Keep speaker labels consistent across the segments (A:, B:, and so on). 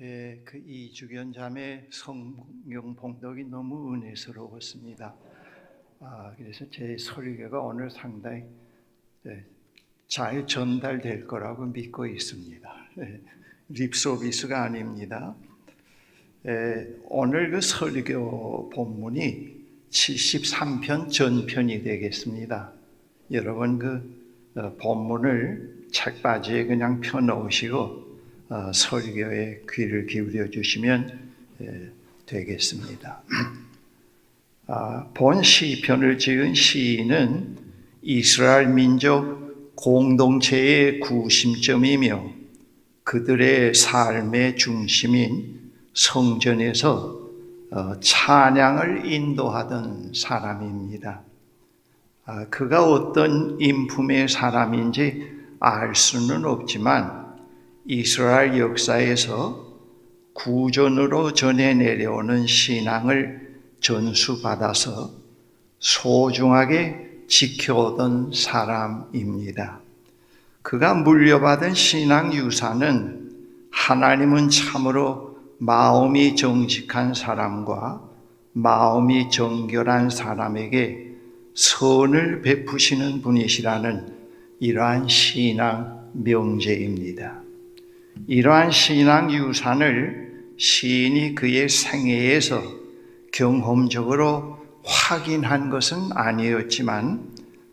A: 그 이주견 자매 성경 봉독이 너무 은혜스러웠습니다. 그래서 제 설교가 오늘 상당히 잘 전달될 거라고 믿고 있습니다. 립서비스가 아닙니다. 오늘 그 설교 본문이 73편 전편이 되겠습니다. 여러분 그 본문을 책바지에 그냥 펴놓으시고 설교에 귀를 기울여 주시면 되겠습니다. 본 시편을 지은 시인은 이스라엘 민족 공동체의 구심점이며 그들의 삶의 중심인 성전에서 찬양을 인도하던 사람입니다. 그가 어떤 인품의 사람인지 알 수는 없지만 이스라엘 역사에서 구전으로 전해 내려오는 신앙을 전수받아서 소중하게 지켜오던 사람입니다. 그가 물려받은 신앙 유산은 하나님은 참으로 마음이 정직한 사람과 마음이 정결한 사람에게 선을 베푸시는 분이시라는 이러한 신앙 명제입니다. 이러한 신앙 유산을 시인이 그의 생애에서 경험적으로 확인한 것은 아니었지만,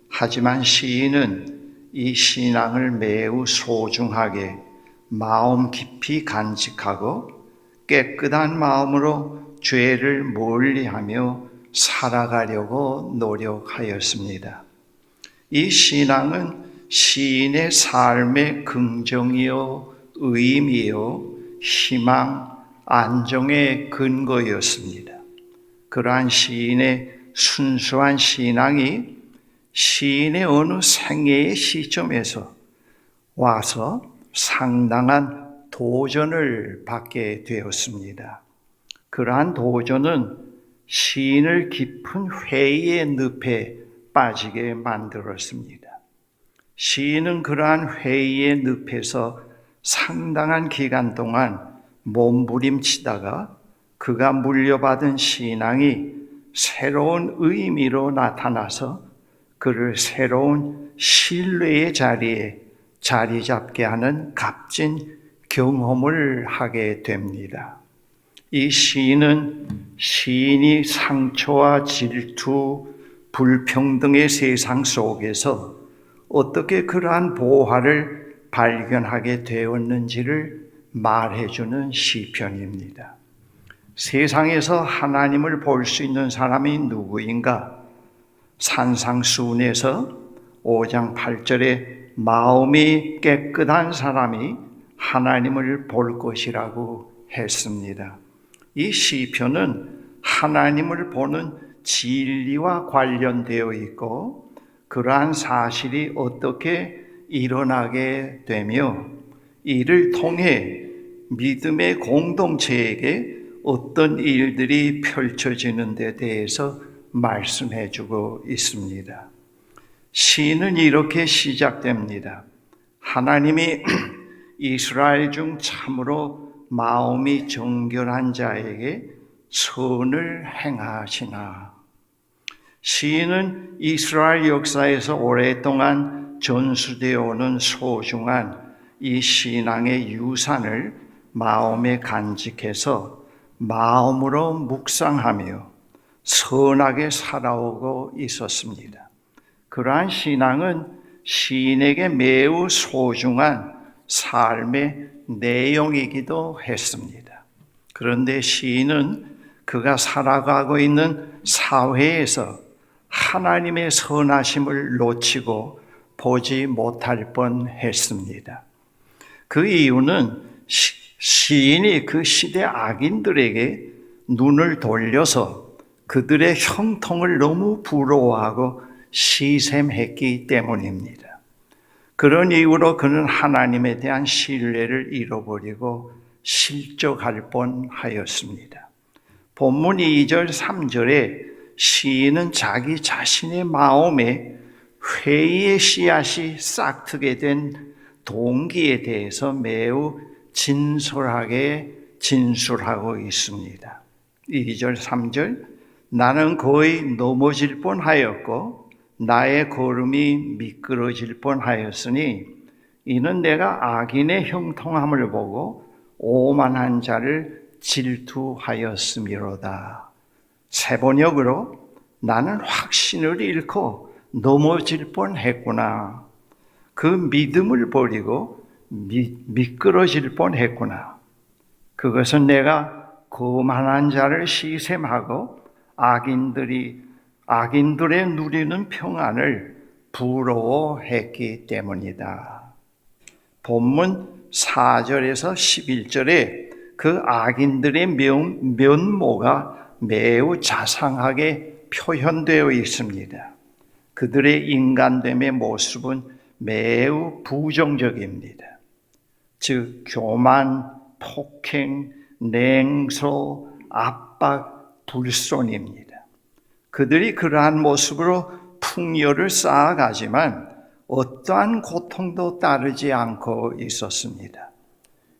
A: 하지만 시인은 이 신앙을 매우 소중하게 마음 깊이 간직하고 깨끗한 마음으로 죄를 멀리하며 살아가려고 노력하였습니다. 이 신앙은 시인의 삶의 긍정이요 의미요 희망, 안정의 근거였습니다. 그러한 시인의 순수한 신앙이 시인의 어느 생애의 시점에서 와서 상당한 도전을 받게 되었습니다. 그러한 도전은 시인을 깊은 회의의 늪에 빠지게 만들었습니다. 시인은 그러한 회의의 늪에서 상당한 기간 동안 몸부림치다가 그가 물려받은 신앙이 새로운 의미로 나타나서 그를 새로운 신뢰의 자리에 자리 잡게 하는 값진 경험을 하게 됩니다. 이 시인은 시인이 상처와 질투, 불평등의 세상 속에서 어떻게 그러한 보화를 발견하게 되었는지를 말해주는 시편입니다. 세상에서 하나님을 볼 수 있는 사람이 누구인가? 산상수훈에서 5장 8절에 마음이 깨끗한 사람이 하나님을 볼 것이라고 했습니다. 이 시편은 하나님을 보는 진리와 관련되어 있고, 그러한 사실이 어떻게 일어나게 되며 이를 통해 믿음의 공동체에게 어떤 일들이 펼쳐지는 데 대해서 말씀해 주고 있습니다. 시는 이렇게 시작됩니다. 하나님이 이스라엘 중 참으로 마음이 정결한 자에게 선을 행하시나. 시인은 이스라엘 역사에서 오랫동안 전수되어 오는 소중한 이 신앙의 유산을 마음에 간직해서 마음으로 묵상하며 선하게 살아오고 있었습니다. 그러한 신앙은 시인에게 매우 소중한 삶의 내용이기도 했습니다. 그런데 시인은 그가 살아가고 있는 사회에서 하나님의 선하심을 놓치고 보지 못할 뻔했습니다. 그 이유는 시인이 그 시대 악인들에게 눈을 돌려서 그들의 형통을 너무 부러워하고 시샘했기 때문입니다. 그런 이유로 그는 하나님에 대한 신뢰를 잃어버리고 실족할 뻔하였습니다. 본문 2절 3절에 시인은 자기 자신의 마음에 회의의 씨앗이 싹트게 된 동기에 대해서 매우 진솔하게 진술하고 있습니다. 2절, 3절 나는 거의 넘어질 뻔하였고 나의 걸음이 미끄러질 뻔하였으니 이는 내가 악인의 형통함을 보고 오만한 자를 질투하였음이로다. 세번역으로 나는 확신을 잃고 넘어질 뻔했구나. 그 믿음을 버리고 미끄러질 뻔했구나. 그것은 내가 거만한 자를 시샘하고 악인들의 누리는 평안을 부러워했기 때문이다. 본문 4절에서 11절에 그 악인들의 면모가 매우 자상하게 표현되어 있습니다. 그들의 인간됨의 모습은 매우 부정적입니다. 즉 교만, 폭행, 냉소, 압박, 불손입니다. 그들이 그러한 모습으로 풍요를 쌓아가지만 어떠한 고통도 따르지 않고 있었습니다.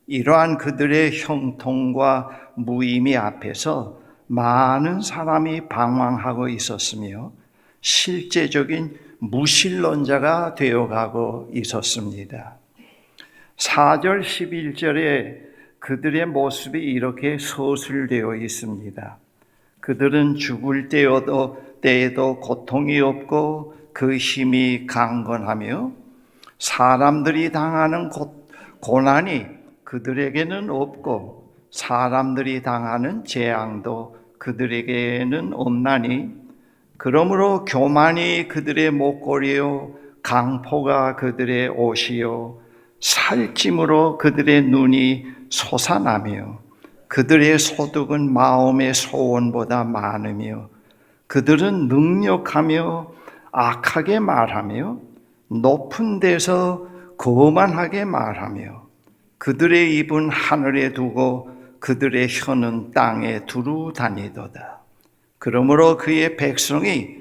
A: 이러한 그들의 형통과 무의미 앞에서 많은 사람이 방황하고 있었으며 실제적인 무신론자가 되어가고 있었습니다. 4절 11절에 그들의 모습이 이렇게 서술되어 있습니다. 그들은 죽을 때에도 고통이 없고 그 힘이 강건하며 사람들이 당하는 고난이 그들에게는 없고 사람들이 당하는 재앙도 그들에게는 없나니 그러므로 교만이 그들의 목걸이요 강포가 그들의 옷이요 살찜으로 그들의 눈이 솟아나며 그들의 소득은 마음의 소원보다 많으며 그들은 능력하며 악하게 말하며 높은 데서 거만하게 말하며 그들의 입은 하늘에 두고 그들의 혀는 땅에 두루 다니도다. 그러므로 그의 백성이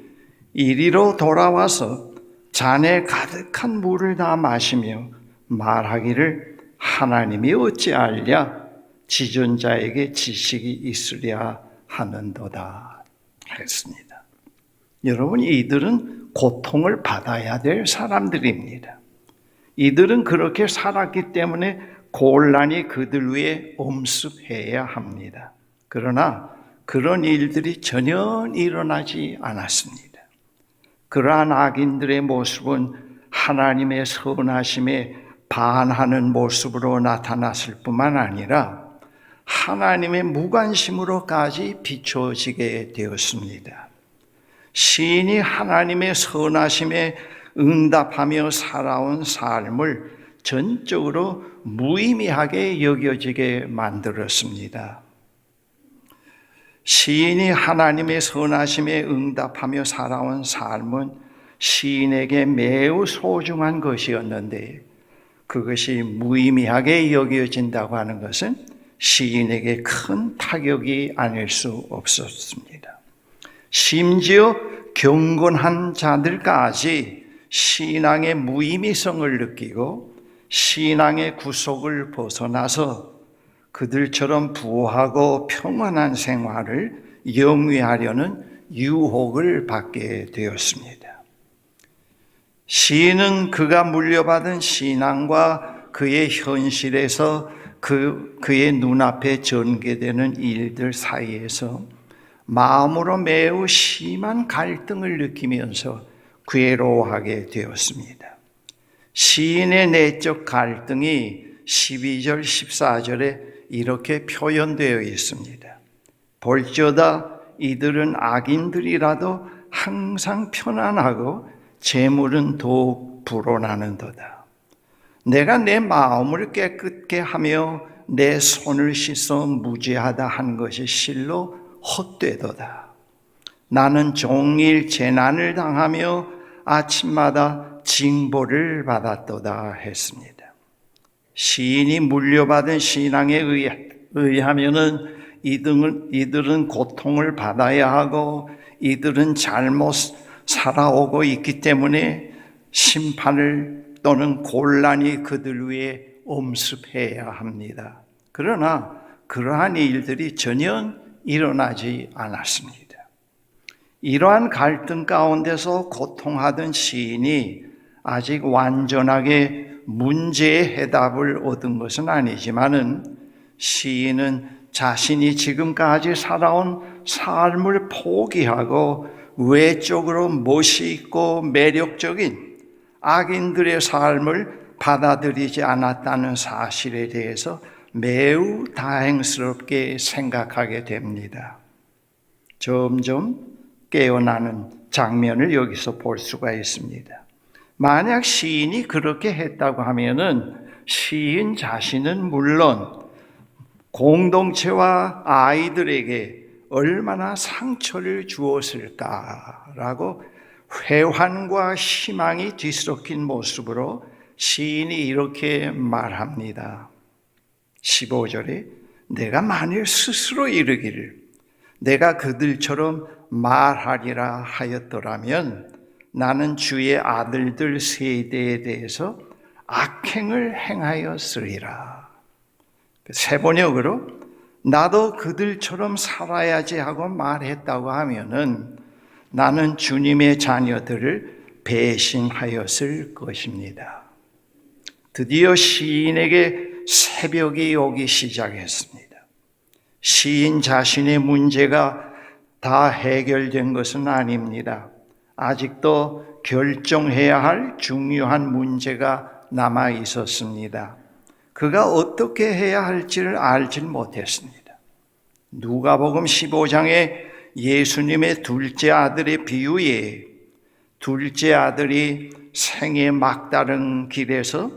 A: 이리로 돌아와서 잔에 가득한 물을 다 마시며 말하기를 하나님이 어찌하랴 지존자에게 지식이 있으랴 하는도다 했습니다. 여러분, 이들은 고통을 받아야 될 사람들입니다. 이들은 그렇게 살았기 때문에 곤란이 그들 위에 엄습해야 합니다. 그러나 그런 일들이 전혀 일어나지 않았습니다. 그러한 악인들의 모습은 하나님의 선하심에 반하는 모습으로 나타났을 뿐만 아니라 하나님의 무관심으로까지 비춰지게 되었습니다. 시인이 하나님의 선하심에 응답하며 살아온 삶을 전적으로 무의미하게 여겨지게 만들었습니다. 시인이 하나님의 선하심에 응답하며 살아온 삶은 시인에게 매우 소중한 것이었는데 그것이 무의미하게 여겨진다고 하는 것은 시인에게 큰 타격이 아닐 수 없었습니다. 심지어 경건한 자들까지 신앙의 무의미성을 느끼고 신앙의 구속을 벗어나서 그들처럼 부하고 평안한 생활을 영위하려는 유혹을 받게 되었습니다. 시인은 그가 물려받은 신앙과 그의 현실에서 그의 눈앞에 전개되는 일들 사이에서 마음으로 매우 심한 갈등을 느끼면서 괴로워하게 되었습니다. 시인의 내적 갈등이 12절, 14절에 이렇게 표현되어 있습니다. 볼지어다 이들은 악인들이라도 항상 편안하고 재물은 더욱 불어나는도다. 내가 내 마음을 깨끗게 하며 내 손을 씻어 무죄하다 한 것이 실로 헛되도다. 나는 종일 재난을 당하며 아침마다 징벌을 받았도다 했습니다. 시인이 물려받은 신앙에 의하면은 이들은 고통을 받아야 하고 이들은 잘못 살아오고 있기 때문에 심판을 또는 곤란이 그들 위에 엄습해야 합니다. 그러나 그러한 일들이 전혀 일어나지 않았습니다. 이러한 갈등 가운데서 고통하던 시인이 아직 완전하게 문제의 해답을 얻은 것은 아니지만은 시인은 자신이 지금까지 살아온 삶을 포기하고 외적으로 멋있고 매력적인 악인들의 삶을 받아들이지 않았다는 사실에 대해서 매우 다행스럽게 생각하게 됩니다. 점점 깨어나는 장면을 여기서 볼 수가 있습니다. 만약 시인이 그렇게 했다고 하면은 시인 자신은 물론 공동체와 아이들에게 얼마나 상처를 주었을까라고 회환과 희망이 뒤섞인 모습으로 시인이 이렇게 말합니다. 15절에 내가 만일 스스로 이르기를 내가 그들처럼 말하리라 하였더라면 나는 주의 아들들 세대에 대해서 악행을 행하였으리라. 세번역으로 나도 그들처럼 살아야지 하고 말했다고 하면은 나는 주님의 자녀들을 배신하였을 것입니다. 드디어 시인에게 새벽이 오기 시작했습니다. 시인 자신의 문제가 다 해결된 것은 아닙니다. 아직도 결정해야 할 중요한 문제가 남아 있었습니다. 그가 어떻게 해야 할지를 알지 못했습니다. 누가복음 15장에 예수님의 둘째 아들의 비유에 둘째 아들이 생의 막다른 길에서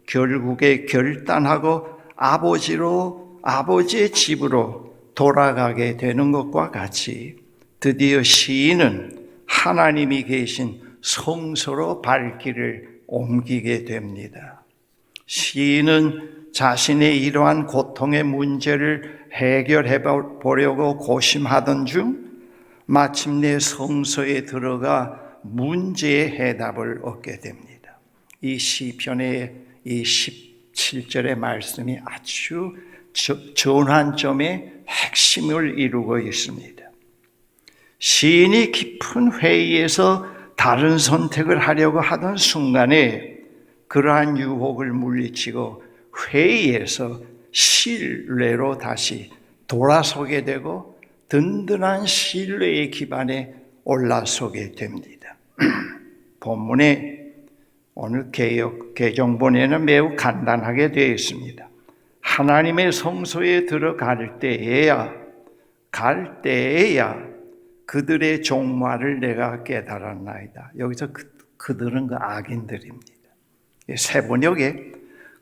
A: 결국에 결단하고 아버지의 집으로 돌아가게 되는 것과 같이 드디어 시인은 하나님이 계신 성소로 발길을 옮기게 됩니다. 시인은 자신의 이러한 고통의 문제를 해결해 보려고 고심하던 중 마침내 성소에 들어가 문제의 해답을 얻게 됩니다. 이 시편의 이 17절의 말씀이 아주 전환점의 핵심을 이루고 있습니다. 시인이 깊은 회의에서 다른 선택을 하려고 하던 순간에 그러한 유혹을 물리치고 회의에서 신뢰로 다시 돌아서게 되고 든든한 신뢰의 기반에 올라서게 됩니다. 본문에 오늘 개정본에는 매우 간단하게 되어 있습니다. 하나님의 성소에 들어갈 때에야 그들의 종말을 내가 깨달았나이다. 여기서 그들은 그 악인들입니다. 세번역에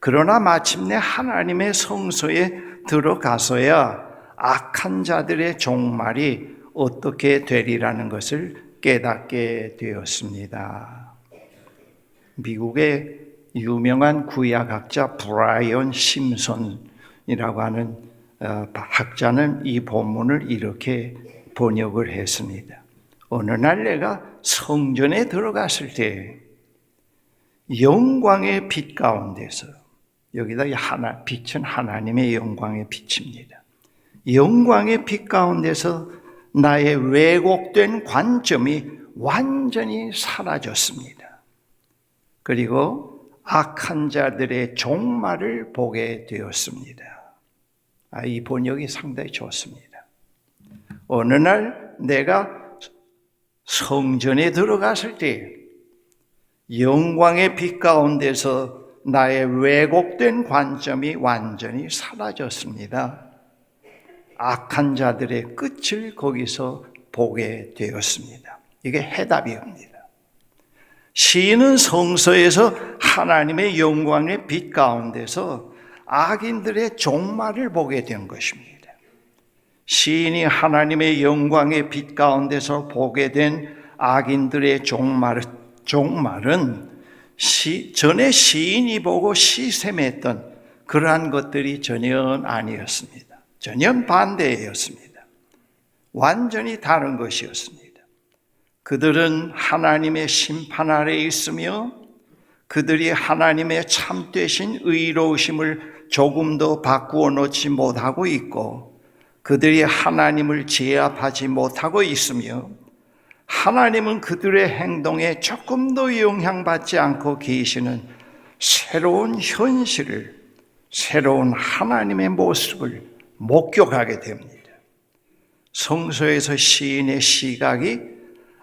A: 그러나 마침내 하나님의 성소에 들어가서야 악한 자들의 종말이 어떻게 되리라는 것을 깨닫게 되었습니다. 미국의 유명한 구약학자 브라이언 심슨이라고 하는 학자는 이 본문을 이렇게 번역을 했습니다. 어느 날 내가 성전에 들어갔을 때 영광의 빛 가운데서, 여기다 빛은 하나님의 영광의 빛입니다. 영광의 빛 가운데서 나의 왜곡된 관점이 완전히 사라졌습니다. 그리고 악한 자들의 종말을 보게 되었습니다. 이 번역이 상당히 좋습니다. 어느 날 내가 성전에 들어갔을 때 영광의 빛 가운데서 나의 왜곡된 관점이 완전히 사라졌습니다. 악한 자들의 끝을 거기서 보게 되었습니다. 이게 해답이옵니다. 시인은 성소에서 하나님의 영광의 빛 가운데서 악인들의 종말을 보게 된 것입니다. 시인이 하나님의 영광의 빛 가운데서 보게 된 악인들의 종말은 전에 시인이 보고 시샘했던 그러한 것들이 전혀 아니었습니다. 전혀 반대였습니다. 완전히 다른 것이었습니다. 그들은 하나님의 심판 아래에 있으며 그들이 하나님의 참되신 의로우심을 조금도 바꾸어 놓지 못하고 있고 그들이 하나님을 제압하지 못하고 있으며 하나님은 그들의 행동에 조금도 영향받지 않고 계시는 새로운 현실을, 새로운 하나님의 모습을 목격하게 됩니다. 성서에서 시인의 시각이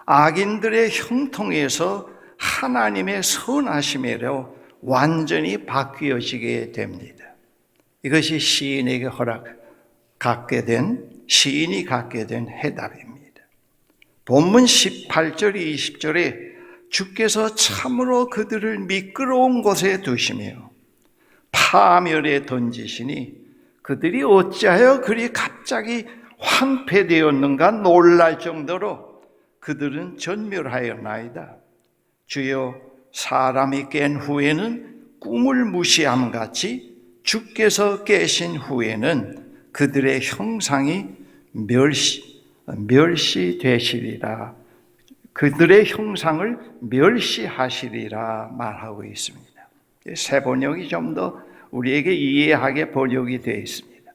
A: 악인들의 형통에서 하나님의 선하심으로 완전히 바뀌어지게 됩니다. 이것이 시인이 갖게 된 해답입니다. 본문 18절 20절에 주께서 참으로 그들을 미끄러운 곳에 두시며 파멸에 던지시니 그들이 어찌하여 그리 갑자기 황폐되었는가 놀랄 정도로 그들은 전멸하였나이다. 주여, 사람이 깬 후에는 꿈을 무시함같이 주께서 깨신 후에는 그들의 형상이 멸시되시리라. 그들의 형상을 멸시하시리라 말하고 있습니다. 새 번역이 좀 더 우리에게 이해하게 번역이 되어 있습니다.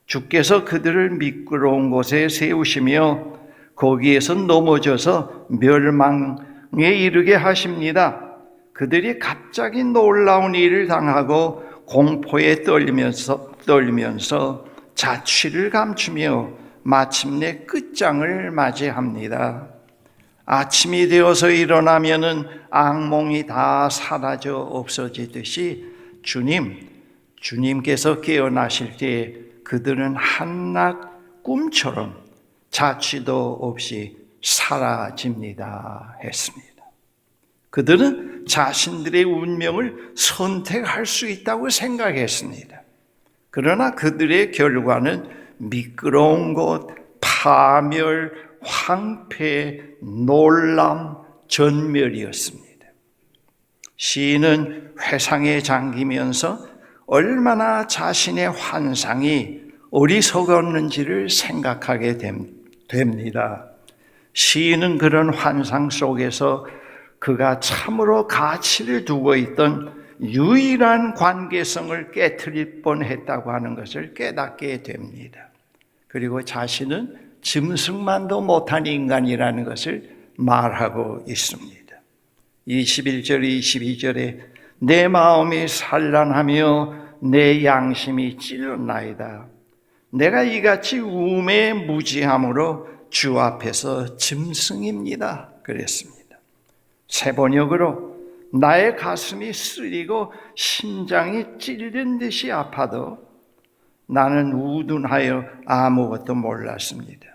A: 주께서 그들을 미끄러운 곳에 세우시며 거기에서 넘어져서 멸망에 이르게 하십니다. 그들이 갑자기 놀라운 일을 당하고 공포에 떨면서 자취를 감추며 마침내 끝장을 맞이합니다. 아침이 되어서 일어나면은 악몽이 다 사라져 없어지듯이 주님께서 깨어나실 때 그들은 한낱 꿈처럼 자취도 없이 사라집니다 했습니다. 그들은 자신들의 운명을 선택할 수 있다고 생각했습니다. 그러나 그들의 결과는 미끄러운 곳, 파멸, 황폐, 놀람, 전멸이었습니다. 시인은 회상에 잠기면서 얼마나 자신의 환상이 어리석었는지를 생각하게 됩니다. 시인은 그런 환상 속에서 그가 참으로 가치를 두고 있던 유일한 관계성을 깨트릴 뻔했다고 하는 것을 깨닫게 됩니다. 그리고 자신은 짐승만도 못한 인간이라는 것을 말하고 있습니다. 21절, 22절에 내 마음이 산란하며 내 양심이 찔렸나이다. 내가 이같이 우매에 무지함으로 주 앞에서 짐승입니다. 그랬습니다. 새 번역으로 나의 가슴이 쓰리고 심장이 찔린 듯이 아파도 나는 우둔하여 아무것도 몰랐습니다.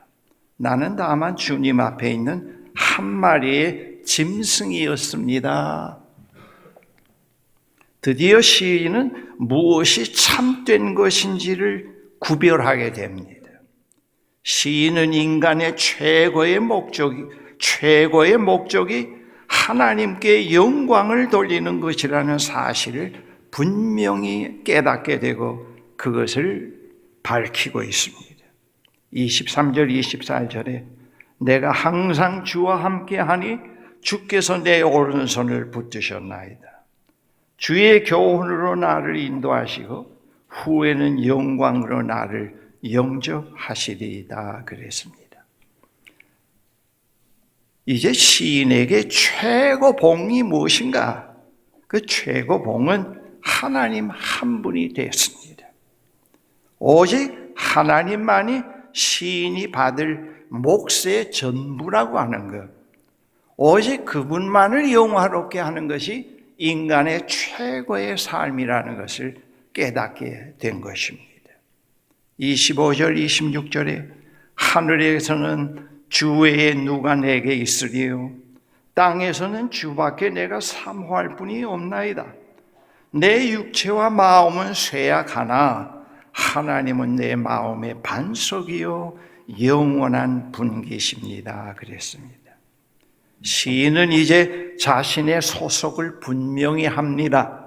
A: 나는 다만 주님 앞에 있는 한 마리의 짐승이었습니다. 드디어 시인은 무엇이 참된 것인지를 구별하게 됩니다. 시인은 인간의 최고의 목적이 하나님께 영광을 돌리는 것이라는 사실을 분명히 깨닫게 되고 그것을 밝히고 있습니다. 23절, 24절에 내가 항상 주와 함께하니 주께서 내 오른손을 붙드셨나이다. 주의 교훈으로 나를 인도하시고 후에는 영광으로 나를 영접하시리이다 그랬습니다. 이제 시인에게 최고봉이 무엇인가? 그 최고봉은 하나님 한 분이 되었습니다. 오직 하나님만이 시인이 받을 몫의 전부라고 하는 것, 오직 그분만을 영화롭게 하는 것이 인간의 최고의 삶이라는 것을 깨닫게 된 것입니다. 25절, 26절에 하늘에서는 주 외에 누가 내게 있으리요? 땅에서는 주밖에 내가 사모할 분이 없나이다. 내 육체와 마음은 쇠약하나 하나님은 내 마음의 반석이요 영원한 분기십니다 그랬습니다. 시인은 이제 자신의 소속을 분명히 합니다.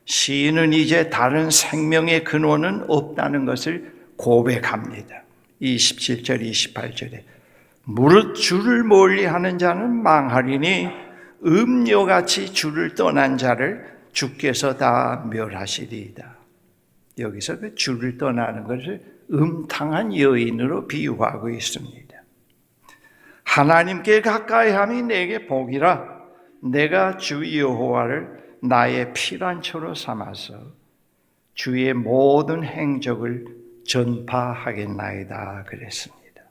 A: 시인은 이제 다른 생명의 근원은 없다는 것을 고백합니다. 27절 28절에 무릇 주를 멀리하는 자는 망하리니 음료같이 주를 떠난 자를 주께서 다 멸하시리이다. 여기서 그 주를 떠나는 것을 음탕한 여인으로 비유하고 있습니다. 하나님께 가까이함이 내게 복이라. 내가 주 여호와를 나의 피난처로 삼아서 주의 모든 행적을 전파하겠나이다 그랬습니다.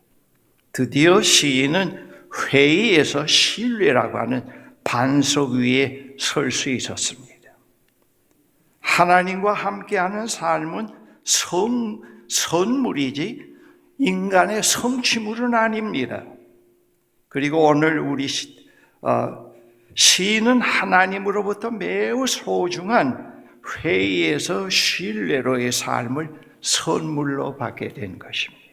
A: 드디어 시인은 회의에서 신뢰라고 하는 반석 위에 설 수 있었습니다. 하나님과 함께하는 삶은 선물이지 인간의 성취물은 아닙니다. 그리고 오늘 우리 시인은 하나님으로부터 매우 소중한 회의에서 신뢰로의 삶을 선물로 받게 된 것입니다.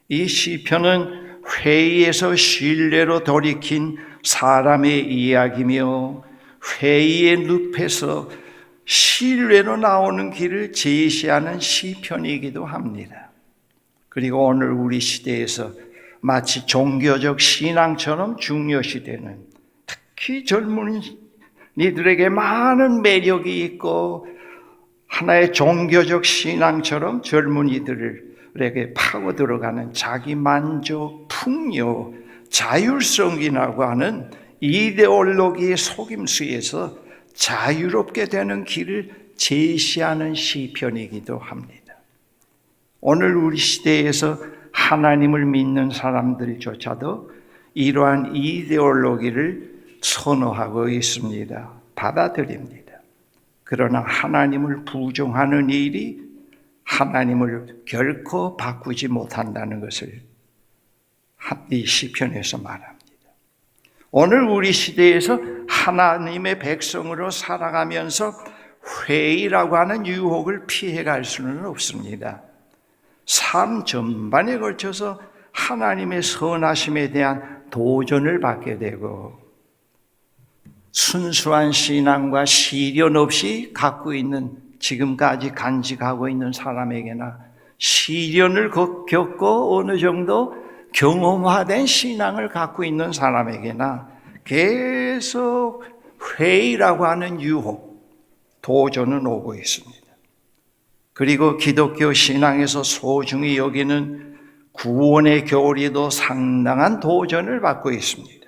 A: 이 시편은 회의에서 신뢰로 돌이킨 사람의 이야기며 회의의 늪에서 신뢰로 나오는 길을 제시하는 시편이기도 합니다. 그리고 오늘 우리 시대에서 마치 종교적 신앙처럼 중요시되는, 특히 젊은이들에게 많은 매력이 있고 하나의 종교적 신앙처럼 젊은이들에게 파고 들어가는 자기 만족, 풍요, 자율성이라고 하는 이데올로기의 속임수에서 자유롭게 되는 길을 제시하는 시편이기도 합니다. 오늘 우리 시대에서 하나님을 믿는 사람들조차도 이러한 이데올로기를 선호하고 있습니다. 받아들입니다. 그러나 하나님을 부정하는 일이 하나님을 결코 바꾸지 못한다는 것을 이 시편에서 말합니다. 오늘 우리 시대에서 하나님의 백성으로 살아가면서 회의라고 하는 유혹을 피해갈 수는 없습니다. 삶 전반에 걸쳐서 하나님의 선하심에 대한 도전을 받게 되고 순수한 신앙과 시련 없이 갖고 있는, 지금까지 간직하고 있는 사람에게나 시련을 겪고 어느 정도 경험화된 신앙을 갖고 있는 사람에게나 계속 회의라고 하는 유혹, 도전은 오고 있습니다. 그리고 기독교 신앙에서 소중히 여기는 구원의 교리도 상당한 도전을 받고 있습니다.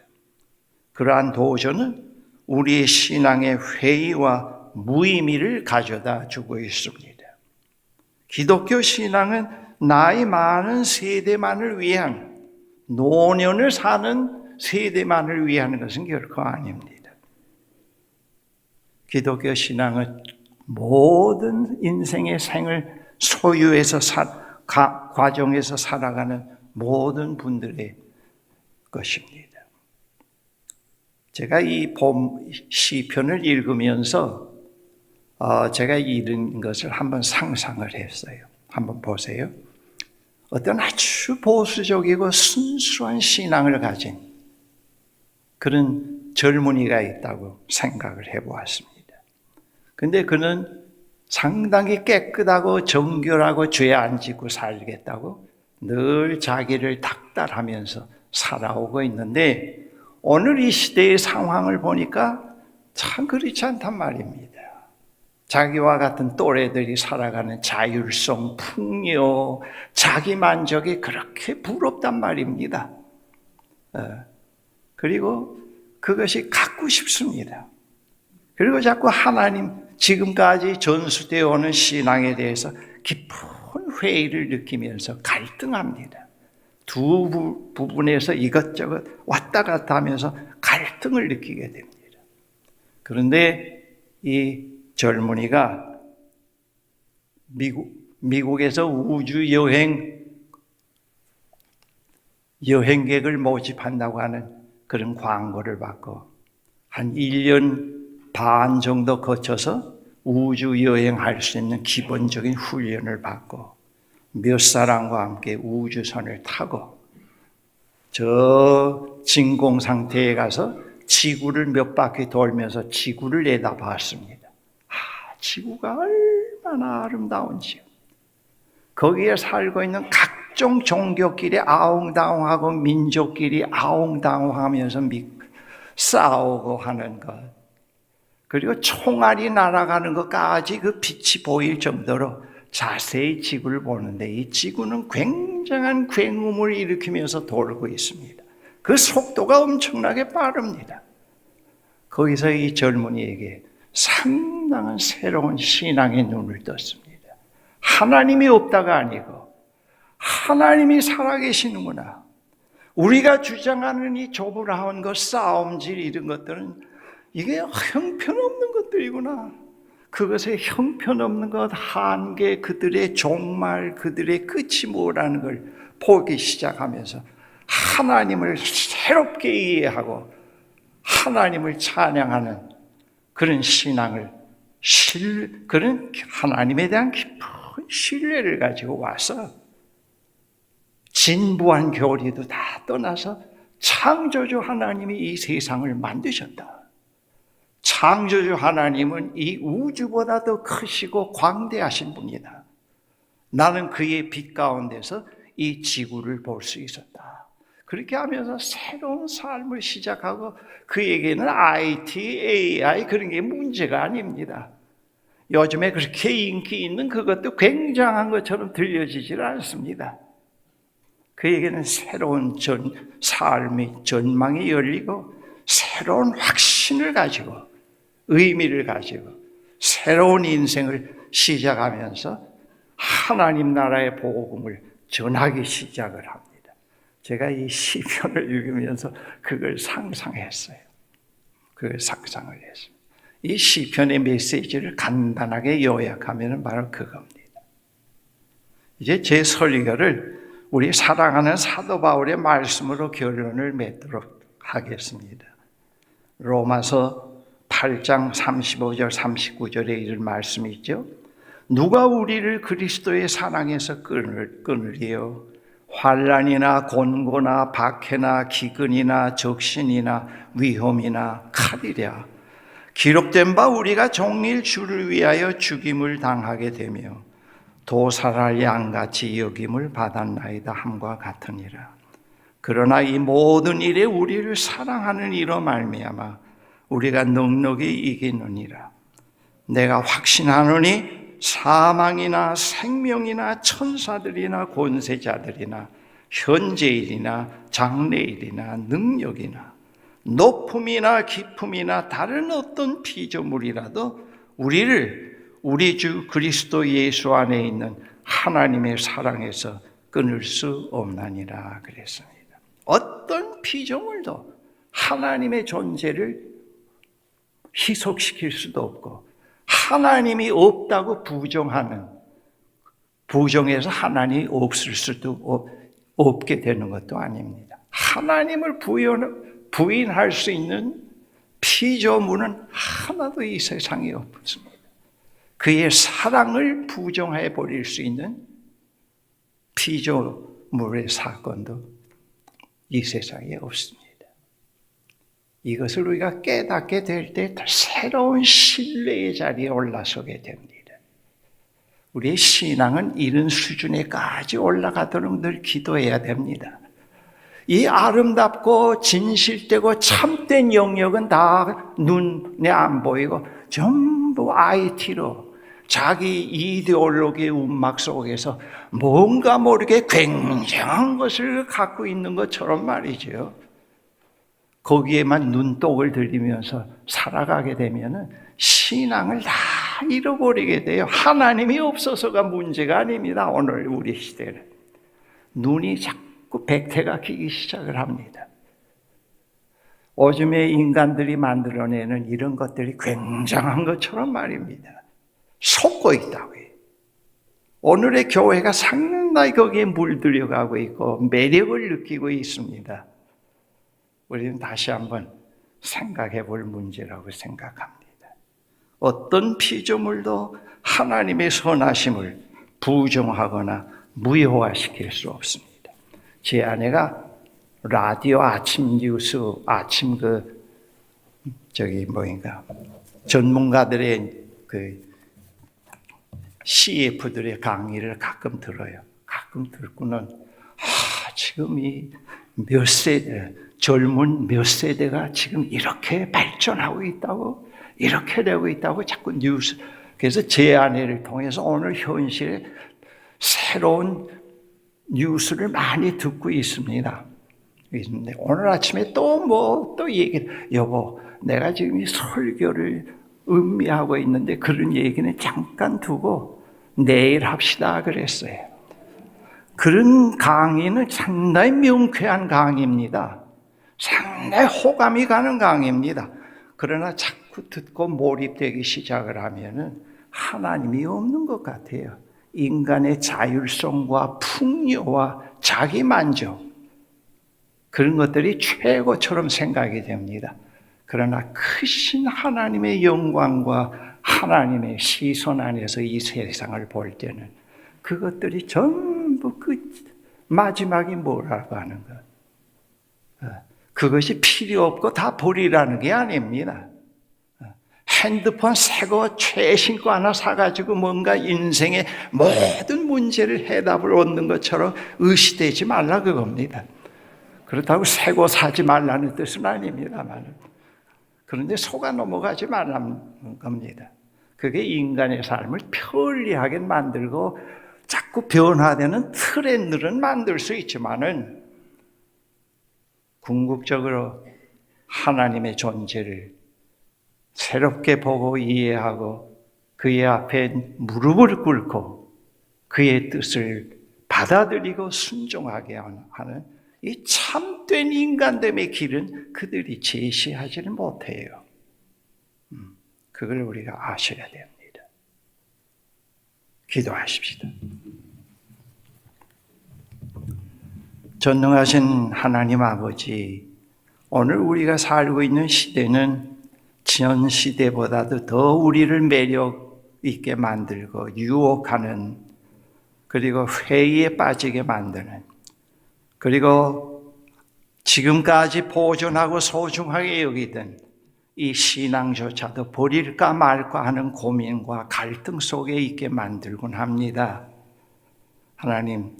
A: 그러한 도전은 우리의 신앙의 회의와 무의미를 가져다 주고 있습니다. 기독교 신앙은 나이 많은 세대만을 위한, 노년을 사는 세대만을 위한 것은 결코 아닙니다. 기독교 신앙은 모든 인생의 생을 소유해서 과정에서 살아가는 모든 분들의 것입니다. 제가 이 봄 시편을 읽으면서 제가 읽은 것을 한번 상상을 했어요. 한번 보세요. 어떤 아주 보수적이고 순수한 신앙을 가진 그런 젊은이가 있다고 생각을 해보았습니다. 근데 그는 상당히 깨끗하고 정결하고 죄 안 짓고 살겠다고 늘 자기를 닥달하면서 살아오고 있는데 오늘 이 시대의 상황을 보니까 참 그렇지 않단 말입니다. 자기와 같은 또래들이 살아가는 자율성, 풍요, 자기 만족이 그렇게 부럽단 말입니다. 그리고 그것이 갖고 싶습니다. 그리고 자꾸 하나님, 지금까지 전수되어 오는 신앙에 대해서 깊은 회의를 느끼면서 갈등합니다. 두 부분에서 이것저것 왔다 갔다 하면서 갈등을 느끼게 됩니다. 그런데 이 젊은이가 미국에서 우주 여행객을 모집한다고 하는 그런 광고를 받고 한 1년 반 정도 거쳐서 우주 여행할 수 있는 기본적인 훈련을 받고 몇 사람과 함께 우주선을 타고 저 진공 상태에 가서 지구를 몇 바퀴 돌면서 지구를 내다봤습니다. 지구가 얼마나 아름다운지요. 거기에 살고 있는 각종 종교끼리 아웅다웅하고 민족끼리 아웅다웅하면서 싸우고 하는 것, 그리고 총알이 날아가는 것까지 그 빛이 보일 정도로 자세히 지구를 보는데, 이 지구는 굉장한 굉음을 일으키면서 돌고 있습니다. 그 속도가 엄청나게 빠릅니다. 거기서 이 젊은이에게 상당한 새로운 신앙의 눈을 떴습니다. 하나님이 없다가 아니고 하나님이 살아계시는구나. 우리가 주장하는 이 조불하는 것, 싸움질 이런 것들은 이게 형편없는 것들이구나. 그것의 형편없는 것, 한계, 그들의 종말, 그들의 끝이 뭐라는 걸 보기 시작하면서 하나님을 새롭게 이해하고 하나님을 찬양하는 그런 신앙을, 그런 하나님에 대한 깊은 신뢰를 가지고 와서 진부한 교리도 다 떠나서 창조주 하나님이 이 세상을 만드셨다. 창조주 하나님은 이 우주보다 더 크시고 광대하신 분이다. 나는 그의 빛 가운데서 이 지구를 볼 수 있었다. 그렇게 하면서 새로운 삶을 시작하고, 그에게는 IT, AI 그런 게 문제가 아닙니다. 요즘에 그렇게 인기 있는 그것도 굉장한 것처럼 들려지질 않습니다. 그에게는 새로운 삶의 전망이 열리고 새로운 확신을 가지고 의미를 가지고 새로운 인생을 시작하면서 하나님 나라의 복음을 전하기 시작을 합니다. 제가 이 시편을 읽으면서 그걸 상상했어요. 그걸 상상을 했습니다. 이 시편의 메시지를 간단하게 요약하면 바로 그겁니다. 이제 제 설교를 우리 사랑하는 사도 바울의 말씀으로 결론을 맺도록 하겠습니다. 로마서 8장 35절 39절에 이런 말씀이 있죠. 누가 우리를 그리스도의 사랑에서 끊으리요? 환난이나 곤고나 박해나 기근이나 적신이나 위험이나 칼이랴. 기록된 바 우리가 종일 주를 위하여 죽임을 당하게 되며 도살할 양같이 여김을 받았나이다 함과 같으니라. 그러나 이 모든 일에 우리를 사랑하는 이로 말미암아 우리가 넉넉히 이기느니라. 내가 확신하노니 사망이나 생명이나 천사들이나 권세자들이나 현재일이나 장래일이나 능력이나 높음이나 깊음이나 다른 어떤 피조물이라도 우리를 우리 주 그리스도 예수 안에 있는 하나님의 사랑에서 끊을 수 없나니라 그랬습니다. 어떤 피조물도 하나님의 존재를 희석시킬 수도 없고, 하나님이 없다고 부정해서 하나님이 없을 수도 없게 되는 것도 아닙니다. 하나님을 부인할 수 있는 피조물은 하나도 이 세상에 없습니다. 그의 사랑을 부정해 버릴 수 있는 피조물의 사건도 이 세상에 없습니다. 이것을 우리가 깨닫게 될 때 새로운 신뢰의 자리에 올라서게 됩니다. 우리의 신앙은 이런 수준에까지 올라가도록 늘 기도해야 됩니다. 이 아름답고 진실되고 참된 영역은 다 눈에 안 보이고 전부 IT로 자기 이데올로기의 움막 속에서 뭔가 모르게 굉장한 것을 갖고 있는 것처럼 말이죠. 거기에만 눈독을 들이면서 살아가게 되면 신앙을 다 잃어버리게 돼요. 하나님이 없어서가 문제가 아닙니다. 오늘 우리 시대는 눈이 자꾸 백태가 끼기 시작을 합니다. 요즘에 인간들이 만들어내는 이런 것들이 굉장한 것처럼 말입니다. 속고 있다고 해요. 오늘의 교회가 상당히 거기에 물들여가고 있고 매력을 느끼고 있습니다. 우리는 다시 한번 생각해 볼 문제라고 생각합니다. 어떤 피조물도 하나님의 선하심을 부정하거나 무효화시킬 수 없습니다. 제 아내가 라디오 아침 뉴스, 아침 전문가들의 CF들의 강의를 가끔 들어요. 가끔 듣고는 지금 이 몇 세대, 젊은 몇 세대가 지금 이렇게 발전하고 있다고, 이렇게 되고 있다고 자꾸 뉴스, 그래서 제 아내를 통해서 오늘 현실에 새로운 뉴스를 많이 듣고 있습니다. 오늘 아침에 또 여보, 내가 지금 이 설교를 음미하고 있는데 그런 얘기는 잠깐 두고 내일 합시다 그랬어요. 그런 강의는 상당히 명쾌한 강의입니다. 상당히 호감이 가는 강의입니다. 그러나 자꾸 듣고 몰입되기 시작을 하면은 하나님이 없는 것 같아요. 인간의 자율성과 풍요와 자기만족, 그런 것들이 최고처럼 생각이 됩니다. 그러나 크신 하나님의 영광과 하나님의 시선 안에서 이 세상을 볼 때는 그것들이 전부 그 마지막이 뭐라고 하는 것, 그것이 필요 없고 다 버리라는 게 아닙니다. 핸드폰 새거 최신 거 하나 사가지고 뭔가 인생의 모든 문제를 해답을 얻는 것처럼 의시되지 말라 그겁니다. 그렇다고 새거 사지 말라는 뜻은 아닙니다만, 그런데 속아 넘어가지 말라는 겁니다. 그게 인간의 삶을 편리하게 만들고 자꾸 변화되는 틀에 늘은 만들 수 있지만은 궁극적으로 하나님의 존재를 새롭게 보고 이해하고 그의 앞에 무릎을 꿇고 그의 뜻을 받아들이고 순종하게 하는 이 참된 인간됨의 길은 그들이 제시하지는 못해요. 그걸 우리가 아셔야 됩니다. 기도하십시다. 전능하신 하나님 아버지, 오늘 우리가 살고 있는 시대는 전 시대보다도 더 우리를 매력 있게 만들고 유혹하는, 그리고 회의에 빠지게 만드는, 그리고 지금까지 보존하고 소중하게 여기던 이 신앙조차도 버릴까 말까 하는 고민과 갈등 속에 있게 만들곤 합니다. 하나님,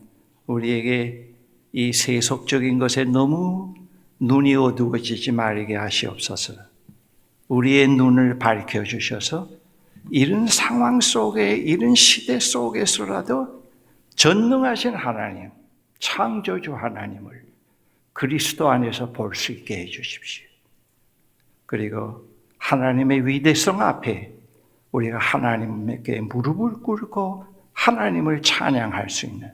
A: 우리에게 이 세속적인 것에 너무 눈이 어두워지지 말게 하시옵소서. 우리의 눈을 밝혀주셔서 이런 상황 속에, 이런 시대 속에서라도 전능하신 하나님, 창조주 하나님을 그리스도 안에서 볼 수 있게 해주십시오. 그리고 하나님의 위대성 앞에 우리가 하나님께 무릎을 꿇고 하나님을 찬양할 수 있는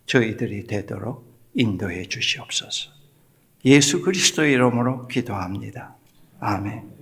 A: 저희들이 되도록 인도해 주시옵소서. 예수 그리스도의 이름으로 기도합니다. 아멘.